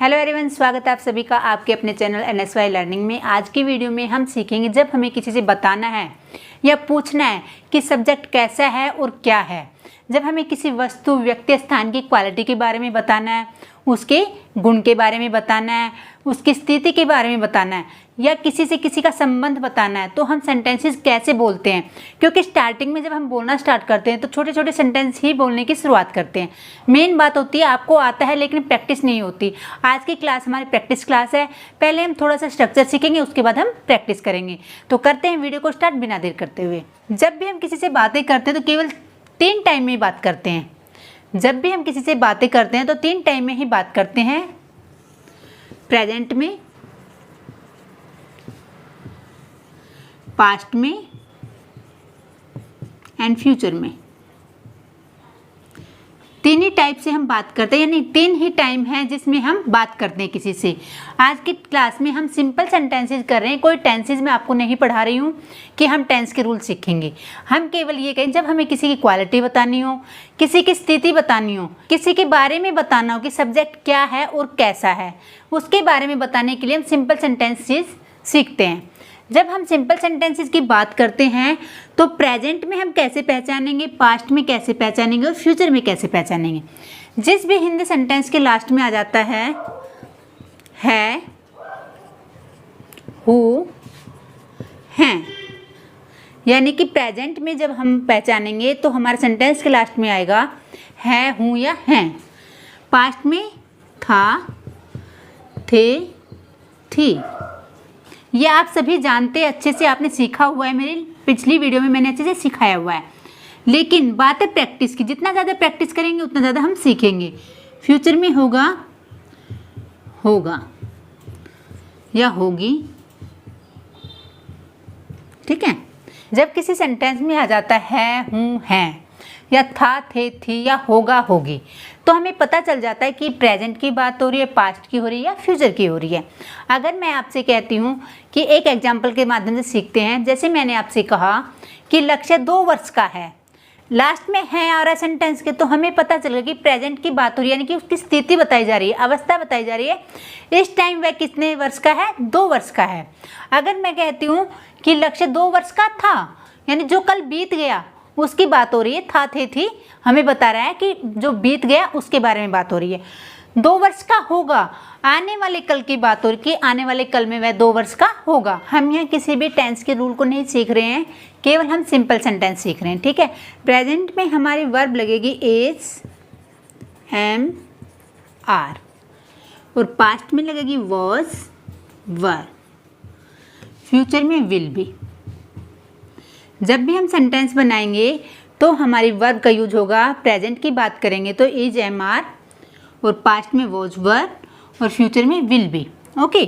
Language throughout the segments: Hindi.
हेलो एवरीवन, स्वागत है आप सभी का आपके अपने चैनल NSY लर्निंग में। आज की वीडियो में हम सीखेंगे जब हमें किसी से बताना है या पूछना है कि सब्जेक्ट कैसा है और क्या है। जब हमें किसी वस्तु, व्यक्ति, स्थान की क्वालिटी के बारे में बताना है, उसके गुण के बारे में बताना है, उसकी स्थिति के बारे में बताना है या किसी से किसी का संबंध बताना है, तो हम सेंटेंसेस कैसे बोलते हैं। क्योंकि स्टार्टिंग में जब हम बोलना स्टार्ट करते हैं तो छोटे छोटे सेंटेंस ही बोलने की शुरुआत करते हैं। मेन बात होती है आपको आता है लेकिन प्रैक्टिस नहीं होती। आज की क्लास हमारी प्रैक्टिस क्लास है। पहले हम थोड़ा सा स्ट्रक्चर सीखेंगे, उसके बाद हम प्रैक्टिस करेंगे। तो करते हैं वीडियो को स्टार्ट बिना देर करते हुए। जब भी हम किसी से बातें करते हैं तो केवल 3 टाइम में बात करते हैं। जब भी हम किसी से बातें करते हैं तो 3 टाइम में ही बात करते हैं। प्रेजेंट में, पास्ट में एंड फ्यूचर में। 3 ही टाइप से हम बात करते हैं, यानी 3 ही टाइम है जिसमें हम बात करते हैं किसी से। आज की क्लास में हम सिंपल सेंटेंसेस कर रहे हैं। कोई टेंसेस मैं आपको नहीं पढ़ा रही हूँ कि हम टेंस के रूल सीखेंगे। हम केवल ये कहें जब हमें किसी की क्वालिटी बतानी हो, किसी की स्थिति बतानी हो, किसी के बारे में बताना हो कि सब्जेक्ट क्या है और कैसा है, उसके बारे में बताने के लिए हम सिंपल सेंटेंसेस सीखते हैं। जब हम सिंपल सेंटेंसेस की बात करते हैं तो प्रेजेंट में हम कैसे पहचानेंगे, पास्ट में कैसे पहचानेंगे और फ्यूचर में कैसे पहचानेंगे। जिस भी हिंदी सेंटेंस के लास्ट में आ जाता है हु, हैं, यानी कि प्रेजेंट में जब हम पहचानेंगे तो हमारे सेंटेंस के लास्ट में आएगा है, हूँ या हैं। पास्ट में था, थे, थी। ये आप सभी जानते हैं, अच्छे से आपने सीखा हुआ है। मेरी पिछली वीडियो में मैंने अच्छे से सिखाया हुआ है। लेकिन बात है प्रैक्टिस की। जितना ज़्यादा प्रैक्टिस करेंगे उतना ज़्यादा हम सीखेंगे। फ्यूचर में होगा, होगा या होगी। ठीक है। जब किसी सेंटेंस में आ जाता है हूँ, हैं या था, थे, थी या होगा, होगी, तो हमें पता चल जाता है कि प्रेजेंट की बात हो रही है, पास्ट की हो रही है या फ्यूचर की हो रही है। अगर मैं आपसे कहती हूँ कि एक एग्जाम्पल के माध्यम से सीखते हैं। जैसे मैंने आपसे कहा कि लक्ष्य 2 वर्ष का है, लास्ट में है आ रहा है सेंटेंस के, तो हमें पता चलेगा कि प्रेजेंट की बात हो रही है, यानी कि उसकी स्थिति बताई जा रही है, अवस्था बताई जा रही है। इस टाइम वह कितने वर्ष का है, 2 वर्ष का है। अगर मैं कहती हूँ कि लक्ष्य 2 वर्ष का था, यानी जो कल बीत गया उसकी बात हो रही है। था, थे, थी हमें बता रहा है कि जो बीत गया उसके बारे में बात हो रही है। 2 वर्ष का होगा, आने वाले कल की बात हो रही है कि आने वाले कल में वह 2 वर्ष का होगा। हम यहाँ किसी भी टेंस के रूल को नहीं सीख रहे हैं, केवल हम सिंपल सेंटेंस सीख रहे हैं। ठीक है। प्रेजेंट में हमारी वर्ब लगेगी इज, एम, आर, और पास्ट में लगेगी वॉज, वर, फ्यूचर में विल बी। जब भी हम सेंटेंस बनाएंगे तो हमारी वर्ब का यूज होगा। प्रेजेंट की बात करेंगे तो इज, एम, आर, और पास्ट में वॉज, वर, और फ्यूचर में विल बी। ओके।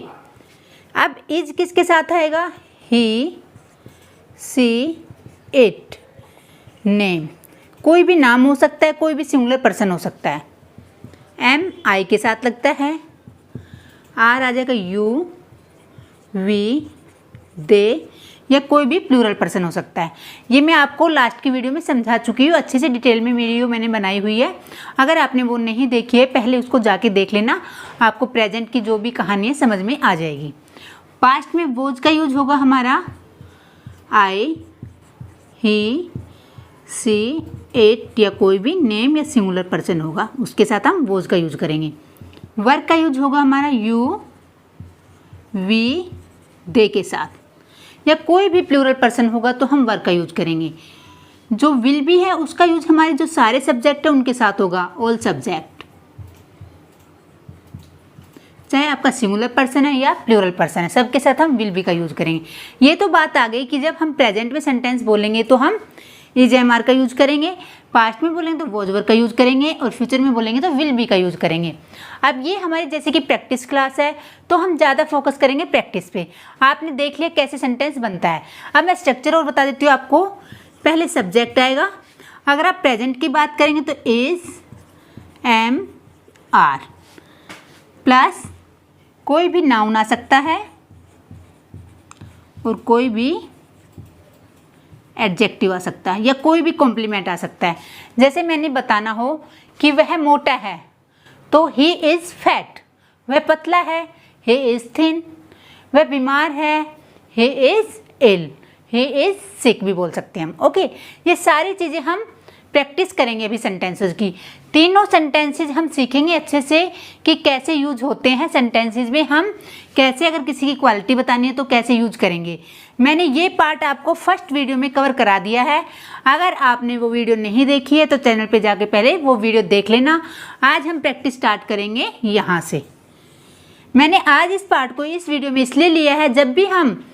अब इज किसके साथ आएगा, ही, सी, इट, नेम। कोई भी नाम हो सकता है, कोई भी सिंगुलर पर्सन हो सकता है। एम आई के साथ लगता है, आर आ जाएगा यू, वी, दे, या कोई भी प्लूरल पर्सन हो सकता है। ये मैं आपको लास्ट की वीडियो में समझा चुकी हूँ। अच्छे से डिटेल में वीडियो मैंने बनाई हुई है। अगर आपने वो नहीं देखी है पहले उसको जाके देख लेना, आपको प्रेजेंट की जो भी कहानी है समझ में आ जाएगी। पास्ट में वोज का यूज होगा हमारा आई, ही, सी, इट, या कोई भी नेम या सिंगुलर पर्सन होगा, उसके साथ हम वोज का यूज करेंगे। वर्क का यूज होगा हमारा यू, वी, दे के साथ, या कोई भी प्लूरल पर्सन होगा तो हम वर्क का यूज करेंगे। जो विल भी है उसका यूज हमारे जो सारे सब्जेक्ट है उनके साथ होगा, ऑल सब्जेक्ट, चाहे आपका सिंगुलर पर्सन है या प्लूरल पर्सन है, सबके साथ हम विल बी का यूज करेंगे। ये तो बात आ गई कि जब हम प्रेजेंट में सेंटेंस बोलेंगे तो हम इज, एम, आर का यूज करेंगे, पास्ट में बोलेंगे तो वॉज, वर का यूज करेंगे, और फ्यूचर में बोलेंगे तो विल बी का यूज करेंगे। अब ये हमारी जैसे कि प्रैक्टिस क्लास है तो हम ज़्यादा फोकस करेंगे प्रैक्टिस पे। आपने देख लिया कैसे सेंटेंस बनता है। अब मैं स्ट्रक्चर और बता देती हूँ आपको। पहले सब्जेक्ट आएगा। अगर आप प्रेजेंट की बात करेंगे तो इज, एम, आर, प्लस कोई भी नाउन आ सकता है और कोई भी एडजेक्टिव आ सकता है या कोई भी कॉम्प्लीमेंट आ सकता है। जैसे मैंने बताना हो कि वह मोटा है तो ही इज़ फैट, वह पतला है, he is thin। वह बीमार है, he is ill, he is sick भी बोल सकते हैं हम। ओके, ये सारी चीज़ें हम प्रैक्टिस करेंगे अभी सेंटेंसेस की। तीनों सेंटेंसेस हम सीखेंगे अच्छे से कि कैसे यूज होते हैं सेंटेंसेस में, हम कैसे अगर किसी की क्वालिटी बतानी है तो कैसे यूज करेंगे। मैंने ये पार्ट आपको फर्स्ट वीडियो में कवर करा दिया है। अगर आपने वो वीडियो नहीं देखी है तो चैनल पे जाके पहले वो वीडियो देख लेना। आज हम प्रैक्टिस स्टार्ट करेंगे यहाँ से। मैंने आज इस पार्ट को इस वीडियो में इसलिए लिया है, जब भी हम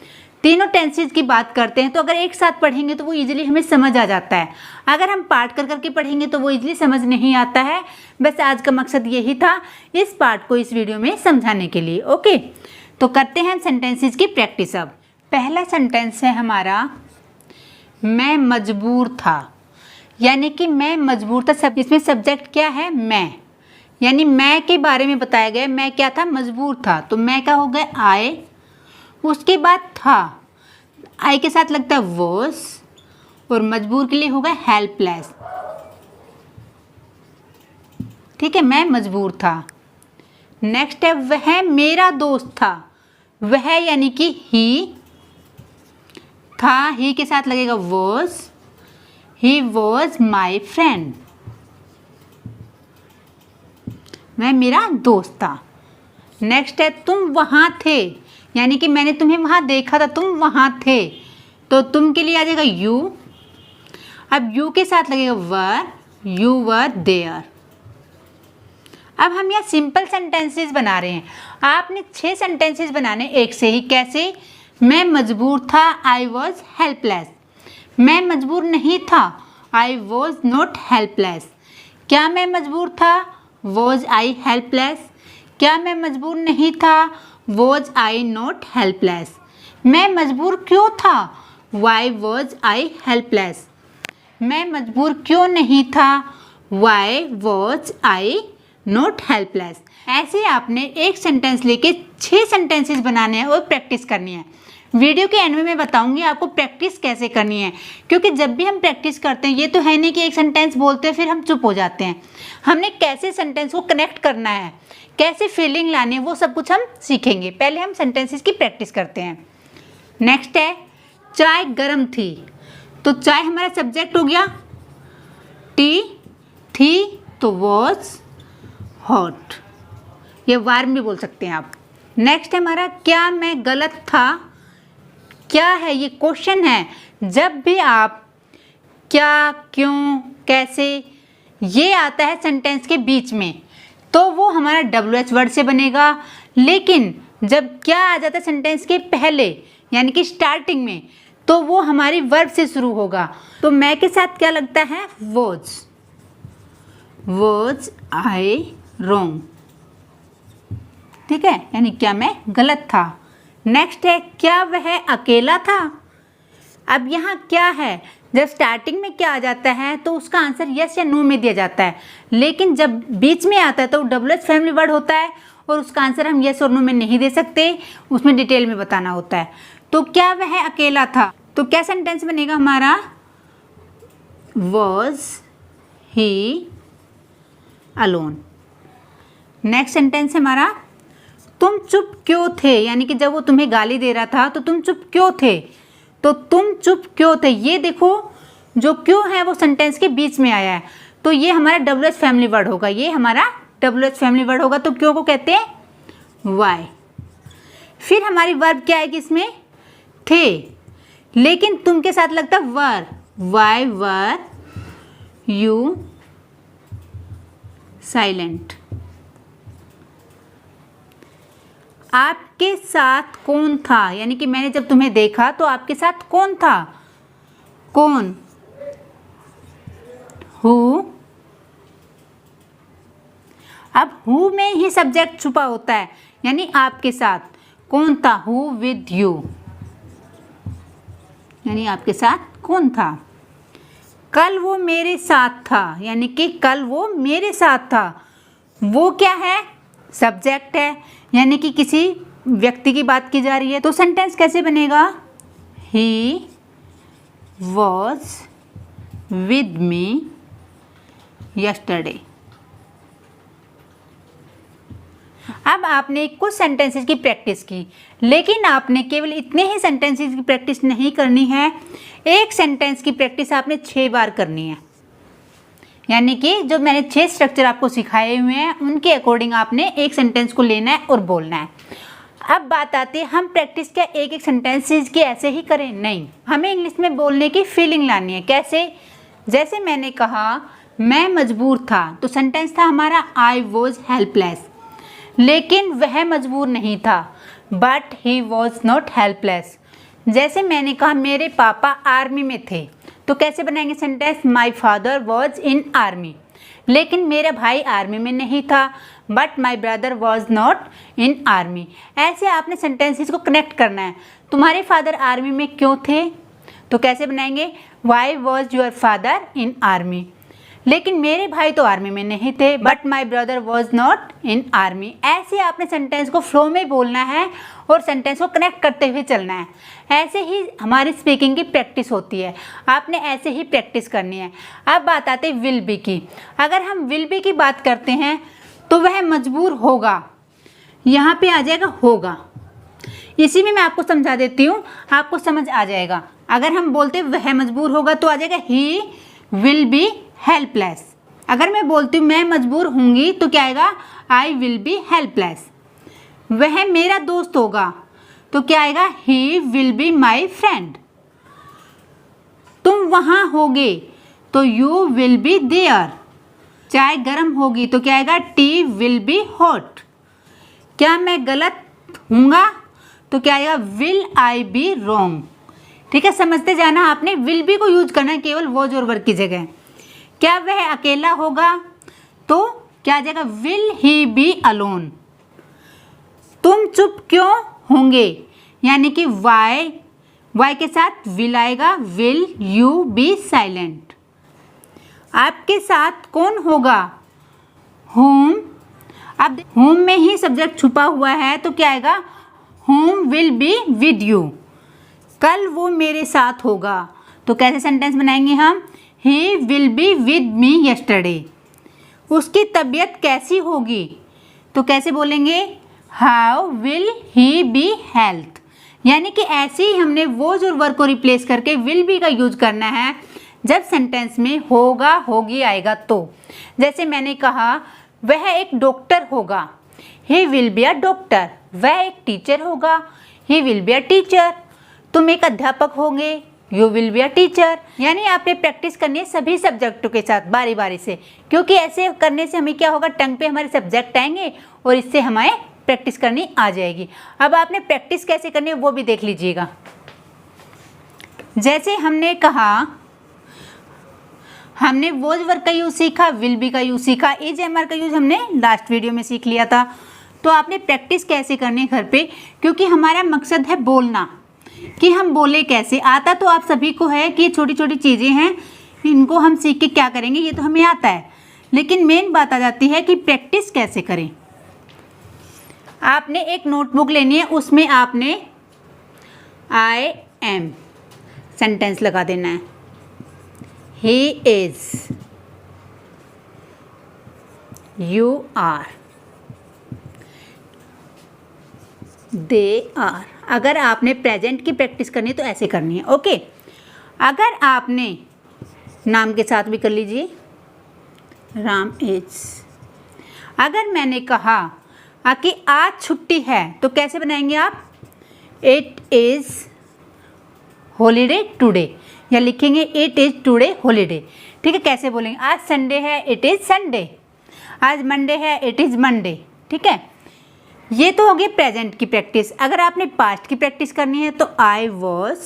तीनों टेंसेस की बात करते हैं तो अगर एक साथ पढ़ेंगे तो वो इजीली हमें समझ आ जाता है। अगर हम पार्ट कर करके पढ़ेंगे तो वो इजीली समझ नहीं आता है। बस आज का मकसद यही था इस पार्ट को इस वीडियो में समझाने के लिए। ओके, तो करते हैं सेंटेंसेस की प्रैक्टिस। अब पहला सेंटेंस है हमारा, मैं मजबूर था। यानी कि मैं मजबूर था, सब इसमें सब्जेक्ट क्या है, मैं, यानी मैं के बारे में बताया गया। मैं क्या था, मजबूर था। तो मैं क्या हो गया, आई। उसके बाद था, आई के साथ लगता है वॉज, और मजबूर के लिए होगा हेल्पलेस। ठीक है, मैं मजबूर था। नेक्स्ट है, वह मेरा दोस्त था। वह यानी कि ही था, ही के साथ लगेगा was, he was my friend. वह मेरा दोस्त था। नेक्स्ट है, तुम वहाँ थे। यानी कि मैंने तुम्हें वहाँ देखा था, तुम वहाँ थे। तो तुम के लिए आ जाएगा यू। अब यू के साथ लगेगा वर, यू वर देयर। अब हम यहाँ सिंपल सेंटेंसेस बना रहे हैं। आपने 6 सेंटेंसेस बनाने एक से ही। कैसे, मैं मजबूर था, आई वॉज हेल्पलेस। मैं मजबूर नहीं था, आई वॉज नॉट हेल्पलेस। क्या मैं मजबूर था, वॉज आई हेल्पलेस। क्या मैं मजबूर नहीं था, वॉज आई नॉट हेल्पलेस। मैं मजबूर क्यों था, वाई वॉज आई हेल्पलेस। मैं मजबूर क्यों नहीं था, why was I not helpless. ऐसे आपने एक सेंटेंस लेके 6 सेंटेंसेस बनाने हैं और प्रैक्टिस करनी है। वीडियो के एंड में मैं बताऊंगी आपको प्रैक्टिस कैसे करनी है, क्योंकि जब भी हम प्रैक्टिस करते हैं ये तो है नहीं कि एक सेंटेंस बोलते हैं फिर हम चुप हो जाते हैं। हमने कैसे सेंटेंस को कनेक्ट करना है, कैसे फीलिंग लानी है, वो सब कुछ हम सीखेंगे। पहले हम सेंटेंसेस की प्रैक्टिस करते हैं। नेक्स्ट है, चाय गर्म थी। तो चाय हमारा सब्जेक्ट हो गया, टी थी तो वॉज हॉट, ये वार्म भी बोल सकते हैं आप। नेक्स्ट है हमारा, क्या मैं गलत था। क्या है, ये क्वेश्चन है। जब भी आप क्या, क्यों, कैसे ये आता है सेंटेंस के बीच में तो वो हमारा WH वर्ड से बनेगा। लेकिन जब क्या आ जाता है सेंटेंस के पहले यानी कि स्टार्टिंग में, तो वो हमारी वर्ब से शुरू होगा। तो मैं के साथ क्या लगता है, वॉज, वॉज आई रॉन्ग। ठीक है, यानी क्या मैं गलत था। नेक्स्ट है, क्या वह अकेला था। अब यहाँ क्या है, जब स्टार्टिंग में क्या आ जाता है तो उसका आंसर यस या नो में दिया जाता है। लेकिन जब बीच में आता है तो WH फैमिली वर्ड होता है और उसका आंसर हम यस और नो में नहीं दे सकते, उसमें डिटेल में बताना होता है। तो क्या वह अकेला था, तो क्या सेंटेंस बनेगा हमारा, was he alone. Next sentence है हमारा, तुम चुप क्यों थे। यानी कि जब वो तुम्हें गाली दे रहा था तो तुम चुप क्यों थे। तो तुम चुप क्यों थे, ये देखो जो क्यों है वो सेंटेंस के बीच में आया है, तो ये हमारा WH फैमिली वर्ड होगा। ये हमारा WH फैमिली वर्ड होगा। तो क्यों को कहते हैं वाई। फिर हमारी वर्ब क्या आएगी इसमें, थे। लेकिन तुम के साथ लगता है वर, वाई वर यू साइलेंट। आपके साथ कौन था, यानी कि मैंने जब तुम्हें देखा तो आपके साथ कौन था, कौन, हु। अब हु में ही सब्जेक्ट छुपा होता है, यानी आपके साथ कौन था, हु विद यू, यानी आपके साथ कौन था। कल वो मेरे साथ था, यानी कि कल वो मेरे साथ था। वो क्या है, सब्जेक्ट है, यानी कि किसी व्यक्ति की बात की जा रही है। तो सेंटेंस कैसे बनेगा, he was with me yesterday. अब आपने कुछ सेंटेंसेस की प्रैक्टिस की, लेकिन आपने केवल इतने ही सेंटेंसेस की प्रैक्टिस नहीं करनी है, एक सेंटेंस की प्रैक्टिस आपने 6 बार करनी है। यानी कि जो मैंने 6 स्ट्रक्चर आपको सिखाए हुए हैं उनके अकॉर्डिंग आपने एक सेंटेंस को लेना है और बोलना है। अब बात आती है, हम प्रैक्टिस क्या एक एक सेंटेंसेस की ऐसे ही करें? नहीं, हमें इंग्लिश में बोलने की फीलिंग लानी है। कैसे? जैसे मैंने कहा मैं मजबूर था, तो सेंटेंस था हमारा आई वॉज हेल्पलेस, लेकिन वह मजबूर नहीं था, but he was not helpless. जैसे मैंने कहा मेरे पापा आर्मी में थे, तो कैसे बनाएंगे sentence? My father was in army, लेकिन मेरा भाई आर्मी में नहीं था, but my brother was not in army. ऐसे आपने सेंटेंसेस को कनेक्ट करना है। तुम्हारे फादर आर्मी में क्यों थे? तो कैसे बनाएंगे? Why was your father in army, लेकिन मेरे भाई तो आर्मी में नहीं थे, but my brother was not in army. ऐसे आपने सेंटेंस को फ्लो में बोलना है और सेंटेंस को कनेक्ट करते हुए चलना है। ऐसे ही हमारी स्पीकिंग की प्रैक्टिस होती है, आपने ऐसे ही प्रैक्टिस करनी है। अब बात आती है विल बी की। अगर हम विल बी की बात करते हैं तो वह मजबूर होगा, यहाँ पे आ जाएगा होगा। इसी में मैं आपको समझा देती हूँ, आपको समझ आ जाएगा। अगर हम बोलते वह मजबूर होगा तो आ जाएगा ही विल बी हेल्पलेस। अगर मैं बोलती हूँ मैं मजबूर होंगी तो क्या आएगा? आई विल बी हेल्पलेस। वह मेरा दोस्त होगा तो क्या आएगा? ही विल बी माई फ्रेंड। तुम वहाँ होगे तो यू विल बी देयर। चाय गर्म होगी तो क्या आएगा? T will be hot. क्या मैं गलत हूँगा तो क्या आएगा? Will I be wrong. ठीक है, समझते जाना, आपने विल बी को यूज करना है केवल वॉज और वर्ब की जगह। क्या वह अकेला होगा तो क्या आ जाएगा? Will he be alone. तुम चुप क्यों होंगे, यानी कि वाई के साथ विल आएगा, विल यू बी साइलेंट। आपके साथ कौन होगा? होम। अब होम में ही सब्जेक्ट छुपा हुआ है तो क्या आएगा? Home will be with you. कल वो मेरे साथ होगा तो कैसे सेंटेंस बनाएंगे हम? He will be with me yesterday. उसकी तबीयत कैसी होगी तो कैसे बोलेंगे? How will he be health. यानी कि ऐसे ही हमने वोज और वर्ब को रिप्लेस करके विल बी का यूज करना है जब सेंटेंस में होगा होगी आएगा तो। जैसे मैंने कहा वह एक डॉक्टर होगा, ही विल बी अ डॉक्टर। वह एक टीचर होगा, ही विल बी अ टीचर। तुम एक अध्यापक होंगे, you will be a teacher. यानी आपने प्रैक्टिस करनी है सभी सब्जेक्टों के साथ बारी बारी से, क्योंकि ऐसे करने से हमें क्या होगा? टंग पे हमारे सब्जेक्ट आएंगे और इससे हमें प्रैक्टिस करनी आ जाएगी। अब आपने प्रैक्टिस कैसे करनी है वो भी देख लीजिएगा। जैसे हमने कहा हमने वोज वर्ब का यूज सीखा, विल बी का यूज सीखा, इज एम आर का यूज हमने लास्ट वीडियो में सीख लिया था। तो आपने प्रैक्टिस कैसे करनी है घर पे, क्योंकि हमारा मकसद है बोलना, कि हम बोले कैसे। आता तो आप सभी को है कि छोटी छोटी चीज़ें हैं, इनको हम सीख के क्या करेंगे, ये तो हमें आता है, लेकिन मेन बात आ जाती है कि प्रैक्टिस कैसे करें। आपने एक नोटबुक लेनी है, उसमें आपने आई एम सेंटेंस लगा देना है। He is, you are, they are. अगर आपने प्रेजेंट की प्रैक्टिस करनी है तो ऐसे करनी है, ओके। अगर आपने नाम के साथ भी कर लीजिए, राम इज। अगर मैंने कहा कि आज छुट्टी है तो कैसे बनाएंगे आप? इट इज़ हॉलीडे टुडे, या लिखेंगे इट इज़ टुडे हॉलीडे। ठीक है, कैसे बोलेंगे? आज संडे है, इट इज़ संडे। आज मंडे है, इट इज़ मंडे। ठीक है, ये तो हो गई प्रेजेंट की प्रैक्टिस। अगर आपने पास्ट की प्रैक्टिस करनी है तो I was,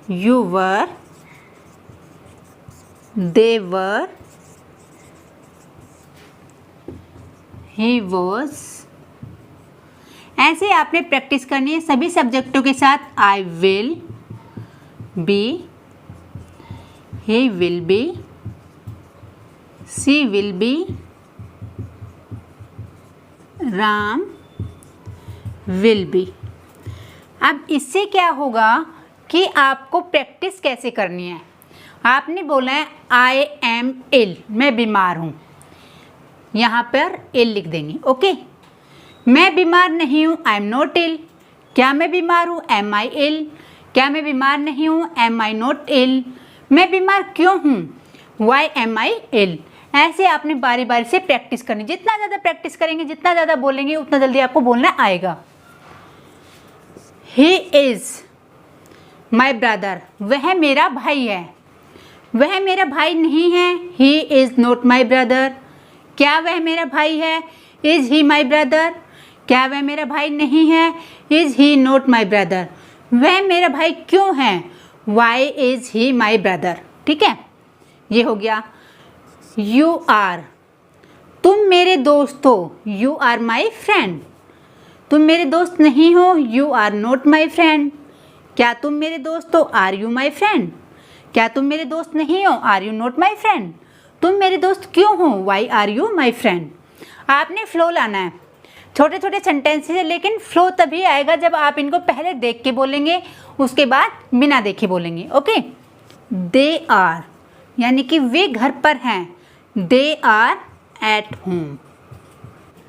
you were, they were, he was. ऐसे आपने प्रैक्टिस करनी है सभी सब्जेक्टों के साथ। I will be, he will be, she will be, Ram will be. अब इससे क्या होगा कि आपको प्रैक्टिस कैसे करनी है। आपने बोला है आई एम इल, मैं बीमार हूँ, यहाँ पर इल लिख देंगे। ओके, मैं बीमार नहीं हूँ, आई एम नॉट इल। क्या मैं बीमार हूँ, एम आई इल। क्या मैं बीमार नहीं हूँ, एम आई नॉट इल। मैं बीमार क्यों हूँ, वाई एम आई इल। ऐसे आपने बारी बारी से प्रैक्टिस करनी। जितना ज़्यादा प्रैक्टिस करेंगे, जितना ज़्यादा बोलेंगे, उतना जल्दी आपको बोलना आएगा। ही इज़ माई ब्रदर, वह मेरा भाई है। वह मेरा भाई नहीं है, he is not my brother. क्या वह मेरा भाई है, इज़ ही माई ब्रदर। क्या वह मेरा भाई नहीं है, is he not my brother. वह मेरा भाई क्यों है, why is he my brother. ठीक है, ये हो गया। यू आर, तुम मेरे दोस्त हो, यू आर माई फ्रेंड। तुम मेरे दोस्त नहीं हो, you are not my friend. क्या तुम मेरे दोस्त हो, आर यू माई फ्रेंड। क्या तुम मेरे दोस्त नहीं हो, are you not my friend. तुम मेरे दोस्त क्यों हो, why are you my friend. आपने फ्लो लाना है। छोटे छोटे सेंटेंसेस है, लेकिन फ्लो तभी आएगा जब आप इनको पहले देख के बोलेंगे, उसके बाद बिना देखे बोलेंगे। ओके, दे आर, यानी कि वे घर पर हैं, दे आर एट होम।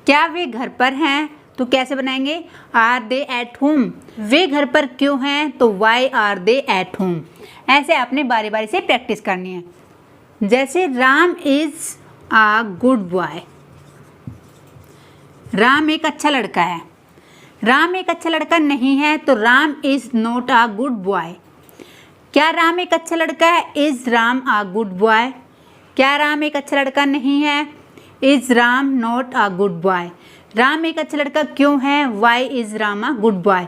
क्या वे घर पर हैं, तो कैसे बनाएंगे, आर दे एट होम। वे घर पर क्यों हैं, तो why are they at home. ऐसे आपने बारी बारी से प्रैक्टिस करनी है। जैसे Ram is a good boy, Ram एक अच्छा लड़का है। राम एक अच्छा लड़का नहीं है, तो Ram is not a good boy. क्या राम एक अच्छा लड़का है, is Ram a good boy. क्या राम एक अच्छा लड़का नहीं है, is Ram not a good boy. Ram एक अच्छा लड़का क्यों है, why is Ram a good boy.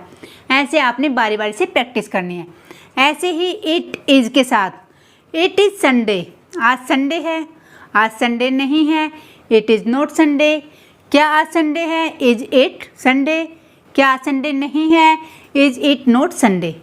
ऐसे आपने बारी बारी से प्रैक्टिस करनी है। ऐसे ही इट इज़ के साथ, इट इज़ संडे, आज संडे है, आज संडे नहीं है, इट इज़ नॉट संडे। क्या आज संडे है, इज़ इट संडे। क्या आज संडे नहीं है, इज़ इट नॉट संडे।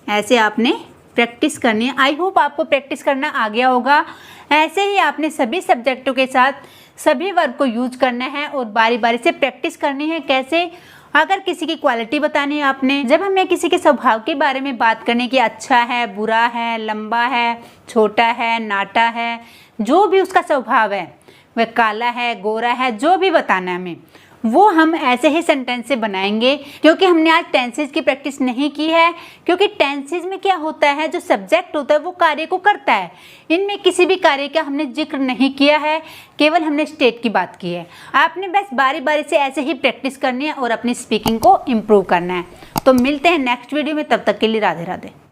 ऐसे आपने प्रैक्टिस करनी है। आई होप आपको प्रैक्टिस करना आ गया होगा। ऐसे ही आपने सभी सब्जेक्टों के साथ सभी वर्ब को यूज करना है और बारी बारी से प्रैक्टिस करनी है। कैसे, अगर किसी की क्वालिटी बतानी है आपने, जब हमें किसी के स्वभाव के बारे में बात करने की, अच्छा है, बुरा है, लंबा है, छोटा है, नाटा है, जो भी उसका स्वभाव है, वह काला है, गोरा है, जो भी बताना है हमें, वो हम ऐसे ही सेंटेंस से बनाएंगे। क्योंकि हमने आज टेंसेस की प्रैक्टिस नहीं की है, क्योंकि टेंसेस में क्या होता है, जो सब्जेक्ट होता है वो कार्य को करता है। इनमें किसी भी कार्य का हमने जिक्र नहीं किया है, केवल हमने स्टेट की बात की है। आपने बस बारी बारी से ऐसे ही प्रैक्टिस करनी है और अपनी स्पीकिंग को इम्प्रूव करना है। तो मिलते हैं नेक्स्ट वीडियो में, तब तक के लिए राधे राधे।